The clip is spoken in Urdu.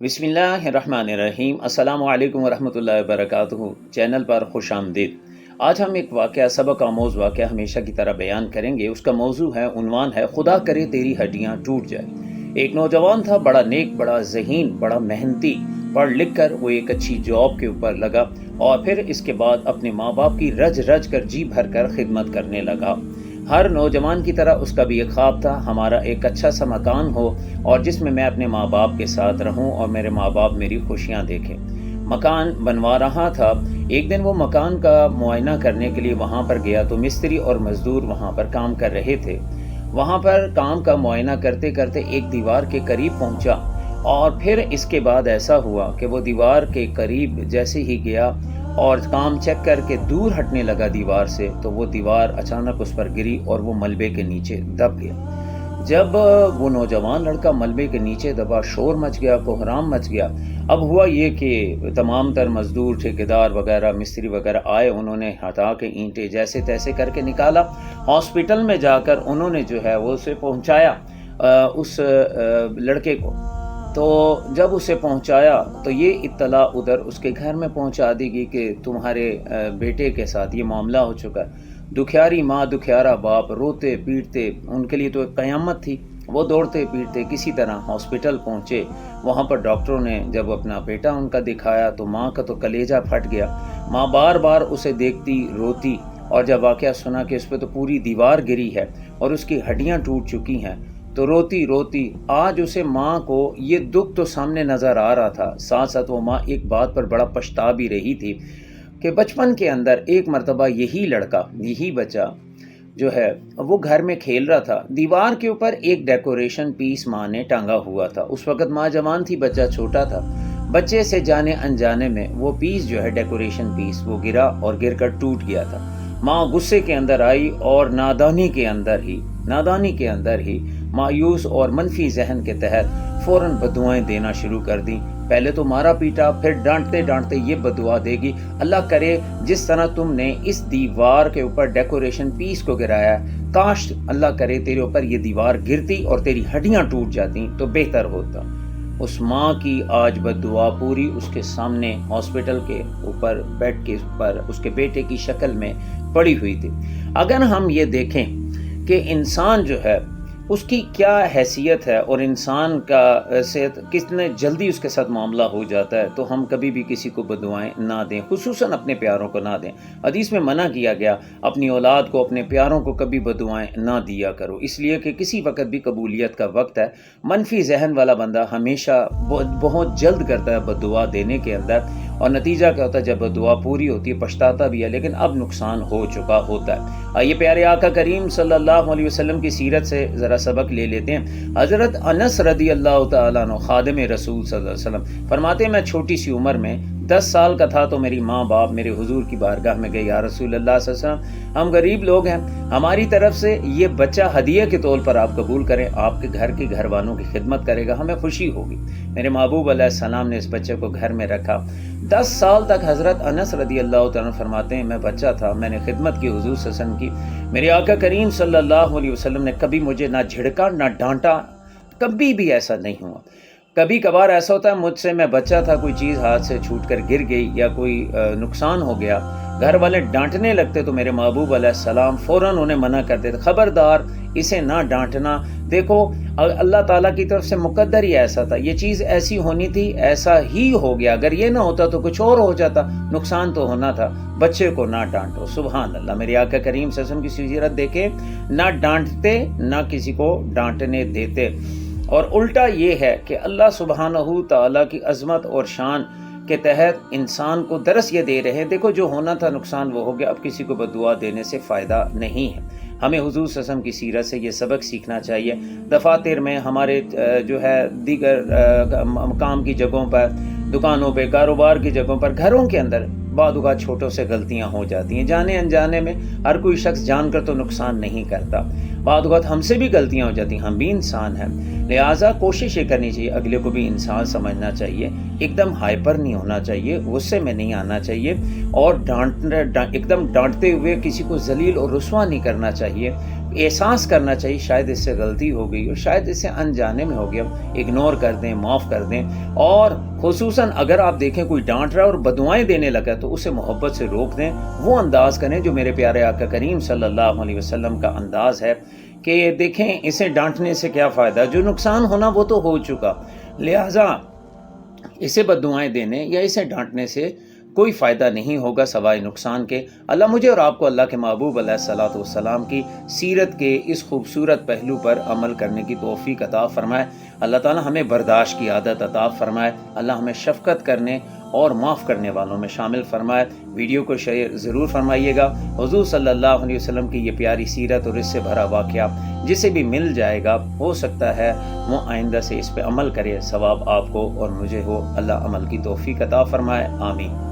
بسم اللہ الرحمن الرحیم۔ السلام علیکم ورحمۃ اللہ وبرکاتہ۔ چینل پر خوش آمدید۔ آج ہم ایک واقعہ، سبق آموز واقعہ ہمیشہ کی طرح بیان کریں گے۔ اس کا موضوع ہے، عنوان ہے، خدا کرے تیری ہڈیاں ٹوٹ جائے۔ ایک نوجوان تھا، بڑا نیک، بڑا ذہین، بڑا محنتی۔ پڑھ لکھ کر وہ ایک اچھی جاب کے اوپر لگا اور پھر اس کے بعد اپنے ماں باپ کی رج رج کر جی بھر کر خدمت کرنے لگا۔ ہر نوجوان کی طرح اس کا بھی ایک خواب تھا، ہمارا ایک اچھا سا مکان ہو اور جس میں اپنے ماں باپ کے ساتھ رہوں اور میرے ماں باپ میری خوشیاں دیکھیں۔ مکان بنوا رہا تھا۔ ایک دن وہ مکان کا معائنہ کرنے کے لیے وہاں پر گیا تو مستری اور مزدور وہاں پر کام کر رہے تھے۔ وہاں پر کام کا معائنہ کرتے کرتے ایک دیوار کے قریب پہنچا اور پھر اس کے بعد ایسا ہوا کہ وہ دیوار کے قریب جیسے ہی گیا اور کام چیک کر کے دور ہٹنے لگا دیوار سے، تو وہ دیوار اچانک اس پر گری اور وہ ملبے کے نیچے دب گیا۔ جب وہ نوجوان لڑکا ملبے کے نیچے دبا، شور مچ گیا، کوہرام مچ گیا۔ اب ہوا یہ کہ تمام تر مزدور، ٹھیکیدار وغیرہ، مستری وغیرہ آئے، انہوں نے ہٹا کے اینٹیں جیسے تیسے کر کے نکالا۔ ہاسپٹل میں جا کر انہوں نے جو ہے وہ اسے پہنچایا، اس لڑکے کو۔ تو جب اسے پہنچایا تو یہ اطلاع ادھر اس کے گھر میں پہنچا دی گئی کہ تمہارے بیٹے کے ساتھ یہ معاملہ ہو چکا ہے۔ دکھیاری ماں، دکھیارا باپ، روتے پیٹتے، ان کے لیے تو ایک قیامت تھی۔ وہ دوڑتے پیٹتے کسی طرح ہاسپٹل پہنچے۔ وہاں پر ڈاکٹروں نے جب اپنا بیٹا ان کا دکھایا تو ماں کا تو کلیجہ پھٹ گیا۔ ماں بار بار اسے دیکھتی، روتی، اور جب واقعہ سنا کہ اس پہ تو پوری دیوار گری ہے اور اس کی ہڈیاں ٹوٹ چکی ہیں تو روتی روتی آج اسے ماں کو یہ دکھ تو سامنے نظر آ رہا تھا، ساتھ ساتھ وہ ماں ایک بات پر بڑا پچھتا بھی رہی تھی کہ بچپن کے اندر ایک مرتبہ یہی لڑکا، یہی بچہ جو ہے وہ گھر میں کھیل رہا تھا، دیوار کے اوپر ایک ڈیکوریشن پیس ماں نے ٹانگا ہوا تھا۔ اس وقت ماں جوان تھی، بچہ چھوٹا تھا۔ بچے سے جانے انجانے میں وہ پیس جو ہے، ڈیکوریشن پیس، وہ گرا اور گر کر ٹوٹ گیا تھا۔ ماں غصے کے اندر آئی اور نادانی کے اندر ہی مایوس اور منفی ذہن کے تحت فوراً بددعائیں دینا شروع کر دیں۔ پہلے تو مارا پیٹا، پھر ڈانٹتے ڈانٹتے یہ بددعا دے گی، اللہ کرے جس طرح تم نے اس دیوار کے اوپر ڈیکوریشن پیس کو گرایا، کاش اللہ کرے تیرے اوپر یہ دیوار گرتی اور تیری ہڈیاں ٹوٹ جاتی تو بہتر ہوتا۔ اس ماں کی آج بددعا پوری اس کے سامنے ہاسپٹل کے اوپر، بیڈ کے اوپر، اس کے بیٹے کی شکل میں پڑی ہوئی تھی۔ اگر ہم یہ دیکھیں کہ انسان جو ہے اس کی کیا حیثیت ہے اور انسان کا صحت کتنے جلدی اس کے ساتھ معاملہ ہو جاتا ہے، تو ہم کبھی بھی کسی کو بددعائیں نہ دیں، خصوصاً اپنے پیاروں کو نہ دیں۔ حدیث میں منع کیا گیا، اپنی اولاد کو، اپنے پیاروں کو کبھی بددعائیں نہ دیا کرو، اس لیے کہ کسی وقت بھی قبولیت کا وقت ہے۔ منفی ذہن والا بندہ ہمیشہ بہت جلد کرتا ہے بددعا دینے کے اندر، اور نتیجہ کیا ہوتا ہے؟ جب دعا پوری ہوتی ہے پچھتاتا بھی ہے، لیکن اب نقصان ہو چکا ہوتا ہے۔ آئیے پیارے آقا کریم صلی اللہ علیہ وسلم کی سیرت سے ذرا سبق لے لیتے ہیں۔ حضرت انس رضی اللہ تعالیٰ عنہ، خادم رسول صلی اللہ علیہ وسلم، فرماتے ہیں میں چھوٹی سی عمر میں 10 سال کا تھا تو میری ماں باپ میرے حضور کی بارگاہ میں گئے، یا رسول اللہ صلی اللہ علیہ وسلم، ہم غریب لوگ ہیں، ہماری طرف سے یہ بچہ ہدیہ کے طور پر آپ قبول کریں، آپ کے گھر کے گھر والوں کی خدمت کرے گا، ہمیں خوشی ہوگی۔ میرے محبوب علیہ السلام نے اس بچے کو گھر میں رکھا۔ 10 سال تک حضرت انس رضی اللہ تعالیٰ فرماتے ہیں میں بچہ تھا، میں نے خدمت کی حضور صلی اللہ علیہ وسلم کی۔ میرے آقا کریم صلی اللہ علیہ وسلم نے کبھی مجھے نہ جھڑکا نہ ڈانٹا، کبھی بھی ایسا نہیں ہوا۔ کبھی کبھار ایسا ہوتا ہے مجھ سے، میں بچہ تھا، کوئی چیز ہاتھ سے چھوٹ کر گر گئی یا کوئی نقصان ہو گیا، گھر والے ڈانٹنے لگتے تو میرے محبوب علیہ السلام فوراً انہیں منع کر دیتے، خبردار اسے نہ ڈانٹنا، دیکھو اللہ تعالیٰ کی طرف سے مقدر ہی ایسا تھا، یہ چیز ایسی ہونی تھی، ایسا ہی ہو گیا، اگر یہ نہ ہوتا تو کچھ اور ہو جاتا، نقصان تو ہونا تھا، بچے کو نہ ڈانٹو۔ سبحان اللہ، میرے آقا کریم صلی اللہ علیہ وسلم کی سیرت دیکھیں، نہ ڈانٹتے نہ کسی کو ڈانٹنے دیتے۔ اور الٹا یہ ہے کہ اللہ سبحانہ تعالیٰ کی عظمت اور شان کے تحت انسان کو درس یہ دے رہے ہیں، دیکھو جو ہونا تھا نقصان وہ ہو گیا، اب کسی کو بددعا دینے سے فائدہ نہیں ہے۔ ہمیں حضور صلی اللہ علیہ وسلم کی سیرت سے یہ سبق سیکھنا چاہیے۔ دفاتر میں، ہمارے جو ہے دیگر کام کی جگہوں پر، دکانوں پہ، کاروبار کی جگہوں پر، گھروں کے اندر بعض اوقات چھوٹوں سے غلطیاں ہو جاتی ہیں، جانے انجانے میں۔ ہر کوئی شخص جان کر تو نقصان نہیں کرتا، بعض اوقات ہم سے بھی غلطیاں ہو جاتی ہیں، ہم بھی انسان ہیں، لہٰذا کوشش یہ کرنی چاہیے اگلے کو بھی انسان سمجھنا چاہیے، ایک دم ہائپر نہیں ہونا چاہیے، غصے میں نہیں آنا چاہیے، اور ایک دم ڈانٹتے ہوئے کسی کو ذلیل اور رسوا نہیں کرنا چاہیے۔ احساس کرنا چاہیے شاید اس سے غلطی ہو گئی اور شاید اس سے انجانے میں ہو گیا، اگنور کر دیں، معاف کر دیں۔ اور خصوصاً اگر آپ دیکھیں کوئی ڈانٹ رہا ہے اور بددعائیں دینے لگا تو اسے محبت سے روک دیں، وہ انداز کریں جو میرے پیارے آقا کریم صلی اللہ علیہ وسلم کا انداز ہے کہ دیکھیں اسے ڈانٹنے سے کیا فائدہ، جو نقصان ہونا وہ تو ہو چکا، لہٰذا اسے بددعائیں دینے یا اسے ڈانٹنے سے کوئی فائدہ نہیں ہوگا سوائے نقصان کے۔ اللہ مجھے اور آپ کو اللہ کے محبوب علیہ الصلوۃ والسلام کی سیرت کے اس خوبصورت پہلو پر عمل کرنے کی توفیق عطا فرمائے۔ اللہ تعالی ہمیں برداشت کی عادت عطا فرمائے۔ اللہ ہمیں شفقت کرنے اور معاف کرنے والوں میں شامل فرمائے۔ ویڈیو کو شیئر ضرور فرمائیے گا۔ حضور صلی اللہ علیہ وسلم کی یہ پیاری سیرت اور اس سے بھرا واقعہ جسے بھی مل جائے گا ہو سکتا ہے وہ آئندہ سے اس پہ عمل کرے، ثواب آپ کو اور مجھے ہو۔ اللہ عمل کی توفیق عطا فرمائے، آمین۔